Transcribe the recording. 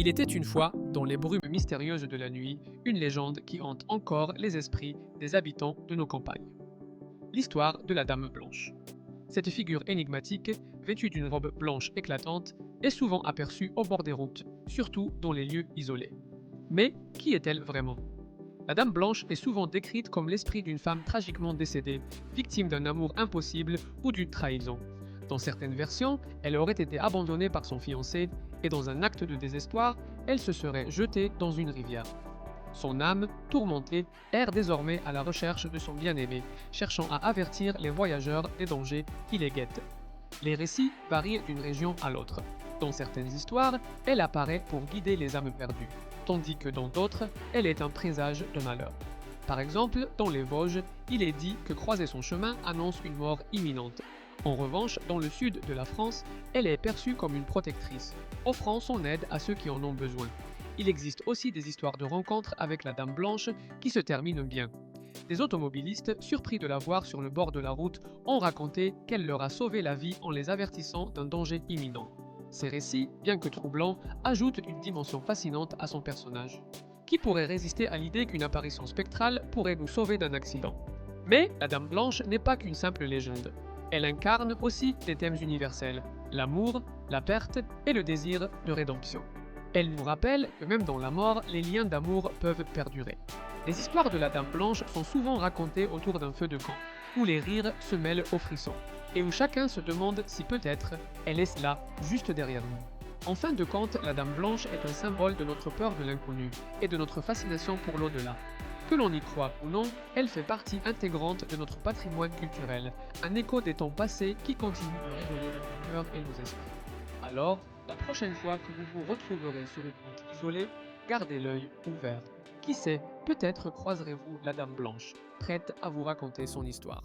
Il était une fois, dans les brumes mystérieuses de la nuit, une légende qui hante encore les esprits des habitants de nos campagnes. L'histoire de la Dame Blanche. Cette figure énigmatique, vêtue d'une robe blanche éclatante, est souvent aperçue au bord des routes, surtout dans les lieux isolés. Mais qui est-elle vraiment? La Dame Blanche est souvent décrite comme l'esprit d'une femme tragiquement décédée, victime d'un amour impossible ou d'une trahison. Dans certaines versions, elle aurait été abandonnée par son fiancé et dans un acte de désespoir, elle se serait jetée dans une rivière. Son âme, tourmentée, erre désormais à la recherche de son bien-aimé, cherchant à avertir les voyageurs des dangers qui les guettent. Les récits varient d'une région à l'autre. Dans certaines histoires, elle apparaît pour guider les âmes perdues, tandis que dans d'autres, elle est un présage de malheur. Par exemple, dans les Vosges, il est dit que croiser son chemin annonce une mort imminente. En revanche, dans le sud de la France, elle est perçue comme une protectrice, offrant son aide à ceux qui en ont besoin. Il existe aussi des histoires de rencontres avec la Dame Blanche qui se terminent bien. Des automobilistes, surpris de la voir sur le bord de la route, ont raconté qu'elle leur a sauvé la vie en les avertissant d'un danger imminent. Ces récits, bien que troublants, ajoutent une dimension fascinante à son personnage. Qui pourrait résister à l'idée qu'une apparition spectrale pourrait nous sauver d'un accident? Mais la Dame Blanche n'est pas qu'une simple légende. Elle incarne aussi des thèmes universels, l'amour, la perte et le désir de rédemption. Elle nous rappelle que même dans la mort, les liens d'amour peuvent perdurer. Les histoires de la Dame Blanche sont souvent racontées autour d'un feu de camp, où les rires se mêlent aux frissons, et où chacun se demande si peut-être elle est là, juste derrière nous. En fin de compte, la Dame Blanche est un symbole de notre peur de l'inconnu et de notre fascination pour l'au-delà. Que l'on y croit ou non, elle fait partie intégrante de notre patrimoine culturel, un écho des temps passés qui continue de rayonner dans nos cœurs et nos esprits. Alors, la prochaine fois que vous vous retrouverez sur une route isolée, gardez l'œil ouvert. Qui sait, peut-être croiserez-vous la Dame Blanche, prête à vous raconter son histoire.